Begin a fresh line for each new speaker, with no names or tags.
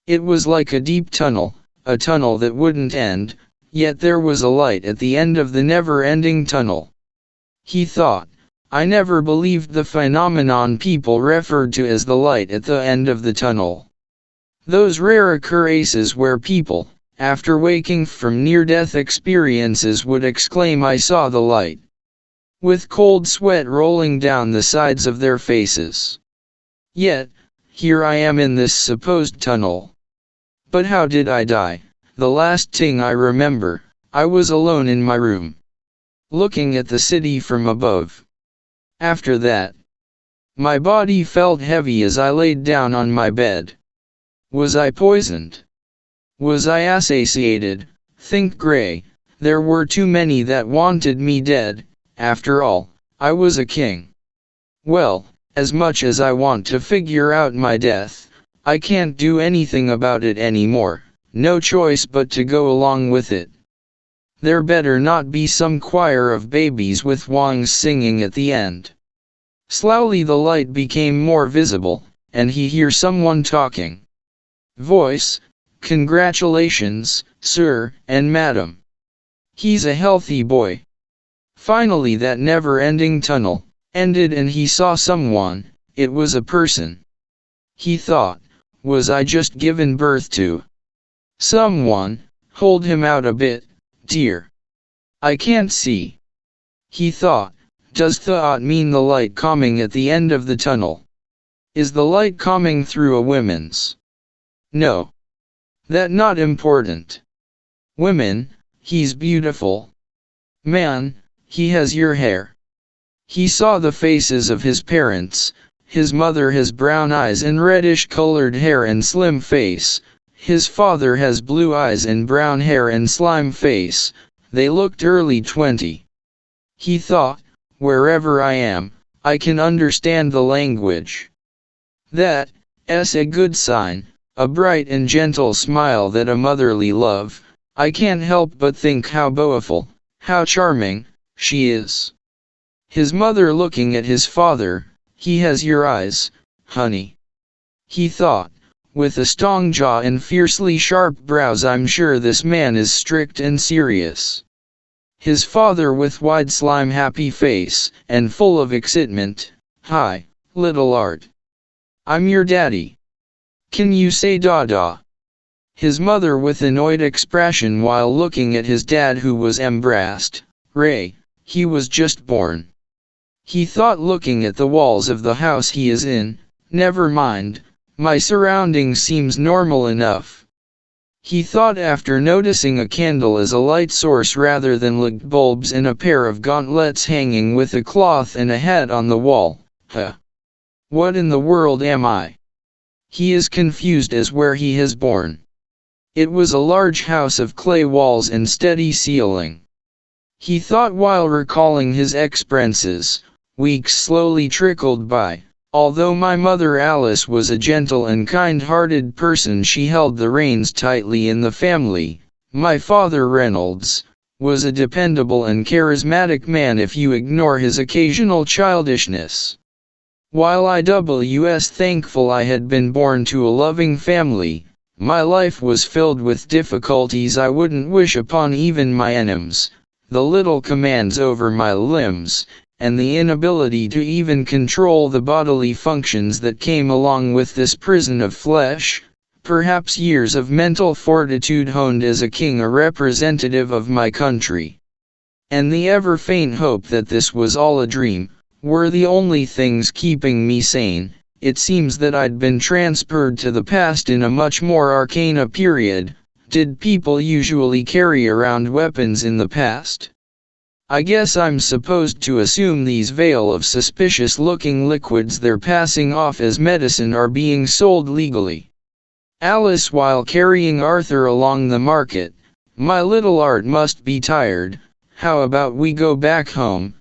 It was like a deep tunnel, a tunnel that wouldn't end, yet there was a light at the end of the never-ending tunnel. He thought, I never believed the phenomenon people referred to as the light at the end of the tunnel. Those rare occurrences where people, after waking from near-death experiences, would exclaim, I saw the light, with cold sweat rolling down the sides of their faces. Yet, here I am in this supposed tunnel. But how did I die? The last thing I remember, I was alone in my room, looking at the city from above. After that, my body felt heavy as I laid down on my bed. Was I poisoned? Was I satiated? Think Gray. There were too many that wanted me dead. After all, I was a king. Well, as much as I want to figure out my death, I can't do anything about it anymore. No choice but to go along with it. There better not be some choir of babies with wongs singing at the end. Slowly the light became more visible, and he heard someone talking. Voice, congratulations, sir and madam. He's a healthy boy. Finally that never-ending tunnel ended and he saw someone. It was a person. He thought, was I just given birth to? Someone, hold him out a bit, dear. I can't see. He thought, does thought mean the light coming at the end of the tunnel? Is the light coming through a woman's? No. That not important. Women, he's beautiful. Man, he has your hair. He saw the faces of his parents. His mother has brown eyes and reddish-colored hair and slim face. His father has blue eyes and brown hair and slime face. They looked early 20. He thought, wherever I am, I can understand the language. That's a good sign, a bright and gentle smile that a motherly love. I can't help but think how beautiful, how charming, she is. His mother looking at his father, he has your eyes, honey. He thought, with a strong jaw and fiercely sharp brows, I'm sure this man is strict and serious. His father with wide slime happy face, and full of excitement, hi, little Art. I'm your daddy. Can you say da-da? His mother with annoyed expression while looking at his dad who was embarrassed, Ray, he was just born. He thought looking at the walls of the house he is in, never mind, my surroundings seems normal enough. He thought after noticing a candle as a light source rather than light bulbs and a pair of gauntlets hanging with a cloth and a hat on the wall. What in the world am I? He is confused as where he has born. It was a large house of clay walls and steady ceiling. He thought while recalling his experiences. Weeks slowly trickled by. Although my mother Alice was a gentle and kind-hearted person, she held the reins tightly in the family. My father Reynolds was a dependable and charismatic man if you ignore his occasional childishness. While I was thankful I had been born to a loving family, my life was filled with difficulties I wouldn't wish upon even my enemies. The little commands over my limbs, and the inability to even control the bodily functions that came along with this prison of flesh, perhaps years of mental fortitude honed as a king, a representative of my country, and the ever-faint hope that this was all a dream, were the only things keeping me sane. It seems that I'd been transferred to the past in a much more arcane period. Did people usually carry around weapons in the past? I guess I'm supposed to assume these vial of suspicious-looking liquids they're passing off as medicine are being sold legally. Alice while carrying Arthur along the market. My little Art must be tired. How about we go back home?